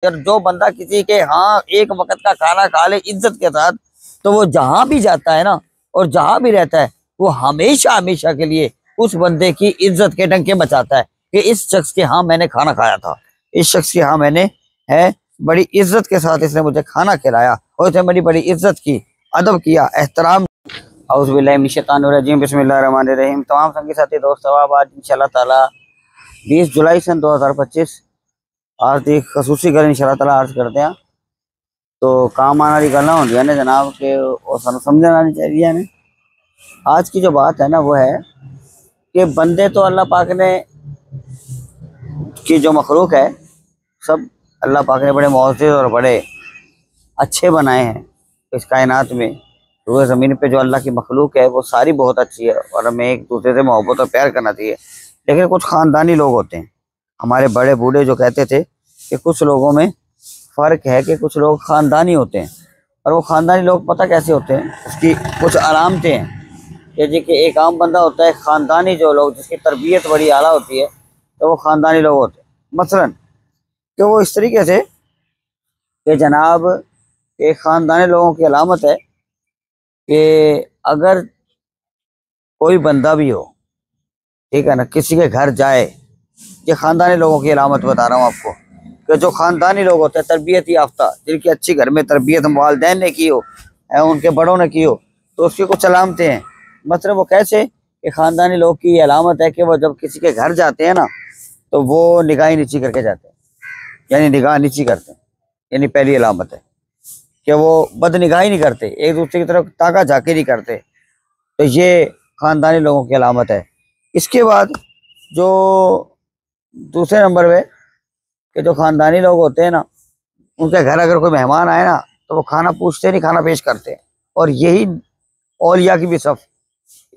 और जो बंदा किसी के यहाँ एक वक्त का खाना खा ले इज्जत के साथ, तो वो जहां भी जाता है ना और जहां भी रहता है, वो हमेशा हमेशा के लिए उस बंदे की इज्जत के डंके बचाता है कि इस शख्स के यहाँ मैंने खाना खाया था, इस शख्स के यहाँ मैंने है बड़ी इज्जत के साथ इसने मुझे खाना खिलाया और इसने मेरी बड़ी इज्जत की, अदब किया, एहतराम। औज़ुबिल्लाहिमिनश्शैतानिर्रजीम, बिस्मिल्लाहिर्रहमानिर्रहीम। तमाम संगी साथी दोस्त, अब आज इंशाल्लाह ताला 20 जुलाई सन 2025 आज एक खसूसी गल इंशाल्लाह ताला अर्ज करते हैं। तो काम आने वाली गल्लां होंदियां ने जनाब के सानू समझन आनी चाहिए ने। आज की जो बात है ना वो है कि बंदे तो अल्लाह पाक ने की जो मखलूक है सब अल्लाह पाक ने बड़े मुअज़्ज़िज़ और बड़े अच्छे बनाए हैं। इस कायनात में रूए ज़मीन पे जो अल्लाह की मखलूक है वो सारी बहुत अच्छी है और हमें एक दूसरे से मोहब्बत और प्यार करना चाहिए। लेकिन कुछ ख़ानदानी लोग होते हैं, हमारे बड़े बूढ़े जो कहते थे कि कुछ लोगों में फ़र्क है कि कुछ लोग ख़ानदानी होते हैं। और वो ख़ानदानी लोग पता कैसे होते हैं, उसकी कुछ अलामतें हैं कि जी कि एक आम बंदा होता है, ख़ानदानी जो लोग जिसकी तरबियत बड़ी आला होती है तो वो ख़ानदानी लोग होते हैं। मसलन कि वो इस तरीके से कि जनाब एक ख़ानदानी लोगों की अलामत है कि अगर कोई बंदा भी हो, ठीक है ना, किसी के घर जाए, ये ख़ानदानी लोगों की अलामत बता रहा हूँ आपको कि जो ख़ानदानी लोग होते हैं तरबियत याफ्ता, जिनकी अच्छी घर में तरबियत वालिदैन ने की हो, उनके बड़ों ने की हो, तो उसकी कुछ अलामतें हैं। मतलब वो कैसे कि ख़ानदानी लोग की ये अलामत है कि वो जब किसी के घर जाते हैं ना तो वो निगाह नीची करके जाते हैं, यानी निगाह नीची करते हैं। यानी पहली अलामत है कि वो बदनिगाही नहीं करते, एक दूसरे की तरफ ताका झाकी नहीं करते, तो ये ख़ानदानी लोगों की अलामत है। इसके बाद जो दूसरे नंबर पे कि जो ख़ानदानी लोग होते हैं ना, उनके घर अगर कोई मेहमान आए ना तो वो खाना पूछते नहीं, खाना पेश करते हैं। और यही औलिया की भी सफ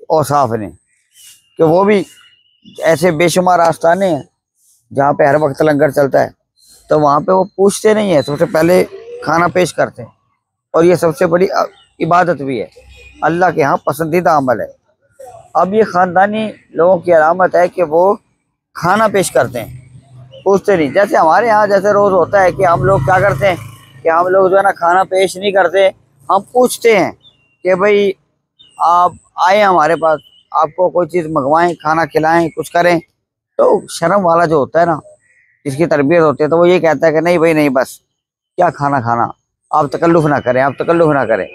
औसाफ ने कि वो भी ऐसे बेशुमार आस्थाने हैं जहाँ पे हर वक्त लंगर चलता है, तो वहाँ पे वो पूछते नहीं है, सबसे पहले खाना पेश करते हैं। और ये सबसे बड़ी इबादत भी है, अल्लाह के यहाँ पसंदीदा अमल है। अब ये ख़ानदानी लोगों की अलामत है कि वो खाना पेश करते हैं, पूछते नहीं। जैसे हमारे यहाँ जैसे रोज़ होता है कि हम लोग क्या करते हैं कि हम लोग जो है ना खाना पेश नहीं करते, हम पूछते हैं कि भाई आप आए हमारे पास, आपको कोई चीज़ मंगवाएं, खाना खिलाएं, कुछ करें। तो शर्म वाला जो होता है ना, जिसकी तरबियत होती है, तो वो ये कहता है कि नहीं भाई नहीं, बस क्या खाना खाना, आप तकल्लुफ़ ना करें, आप तकल्लुफ़ ना करें।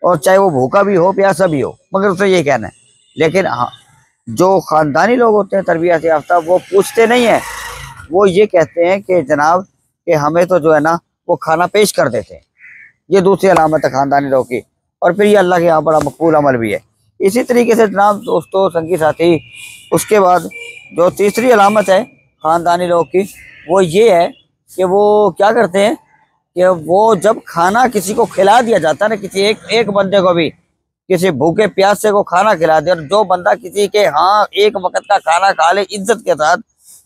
और चाहे वो भूखा भी हो प्यासा भी हो, मगर उसे ये कहना है। लेकिन हाँ, जो ख़ानदानी लोग होते हैं तरबियत याफ्ता, वो पूछते नहीं है, वो ये कहते हैं कि जनाब कि हमें तो जो है ना वो खाना पेश कर देते हैं। ये दूसरी अलामत है ख़ानदानी लोग की, और फिर ये अल्लाह के यहाँ बड़ा मकबूल अमल भी है। इसी तरीके से जनाब दोस्तों संगी साथी, उसके बाद जो तीसरी अलामत है ख़ानदानी लोग की वो ये है कि वो क्या करते हैं कि वो जब खाना किसी को खिला दिया जाता है ना, किसी एक बंदे को भी किसी भूखे प्यासे को खाना खिला दे, और जो बंदा किसी के यहाँ एक वक्त का खाना खा ले इज्जत के साथ,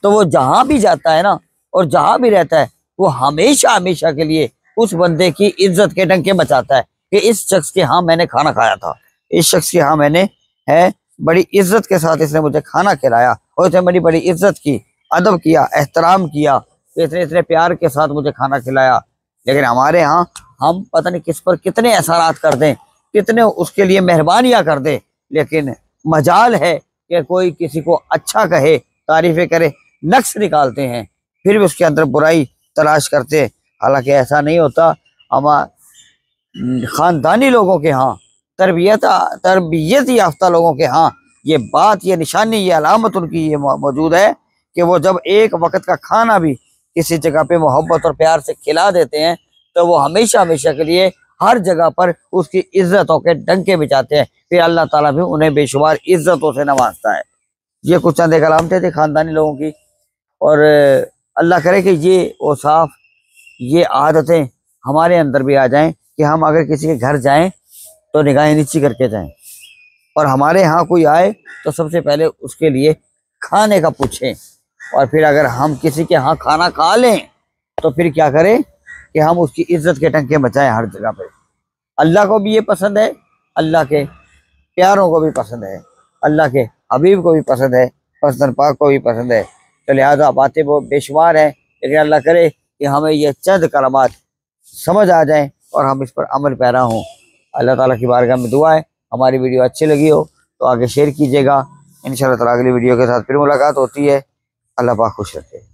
तो वो जहां भी जाता है ना और जहां भी रहता है, वो हमेशा हमेशा के लिए उस बंदे की इज्जत के डंके बचाता है कि इस शख्स के यहाँ मैंने खाना खाया था, इस शख्स के यहाँ मैंने है बड़ी इज्जत के साथ इसने मुझे खाना खिलाया और इसने मेरी बड़ी इज्जत की, अदब किया, एहतराम किया, इसने इतने प्यार के साथ मुझे खाना खिलाया। लेकिन हमारे यहाँ हम पता नहीं किस पर कितने एहसानात कर दें, कितने उसके लिए मेहरबानियाँ कर दें, लेकिन मजाल है कि कोई किसी को अच्छा कहे, तारीफ़ें करे, नक्श निकालते हैं, फिर भी उसके अंदर बुराई तलाश करते हैं। हालांकि ऐसा नहीं होता। हमारे ख़ानदानी लोगों के यहाँ, तरबियत याफ्ता लोगों के यहाँ ये बात, ये निशानी, ये अलामत उनकी ये मौजूद है कि वो जब एक वक्त का खाना भी किसी जगह पे मोहब्बत और प्यार से खिला देते हैं, तो वो हमेशा हमेशा के लिए हर जगह पर उसकी इज्जतों के डंके बिछाते हैं। फिर अल्लाह ताला भी उन्हें बेशुमार इज्जतों से नवाजता है। ये कुछ चंद एक अलामतें थी ख़ानदानी लोगों की। और अल्लाह करे कि ये औसाफ, ये आदतें हमारे अंदर भी आ जाएं कि हम अगर किसी के घर जाएं तो निगाहें नीची करके जाएं, और हमारे यहाँ कोई आए तो सबसे पहले उसके लिए खाने का पूछें, और फिर अगर हम किसी के यहाँ खाना खा लें तो फिर क्या करें कि हम उसकी इज्जत के टंके बचाएं हर जगह पे। अल्लाह को भी ये पसंद है, अल्लाह के प्यारों को भी पसंद है, अल्लाह के हबीब को भी पसंद है, हसन पाक को भी पसंद है। तो लिहाजा बातें वो बेशुमार है, लेकिन अल्लाह करे कि हमें ये चंद कलमात समझ आ जाएं और हम इस पर अमल पैरा हों। अल्लाह ताला की बारगाह में दुआ है हमारी वीडियो अच्छी लगी हो तो आगे शेयर कीजिएगा। इंशाअल्लाह ताला अगली वीडियो के साथ फिर मुलाकात होती है। अल्लाह पाक खुश रखे।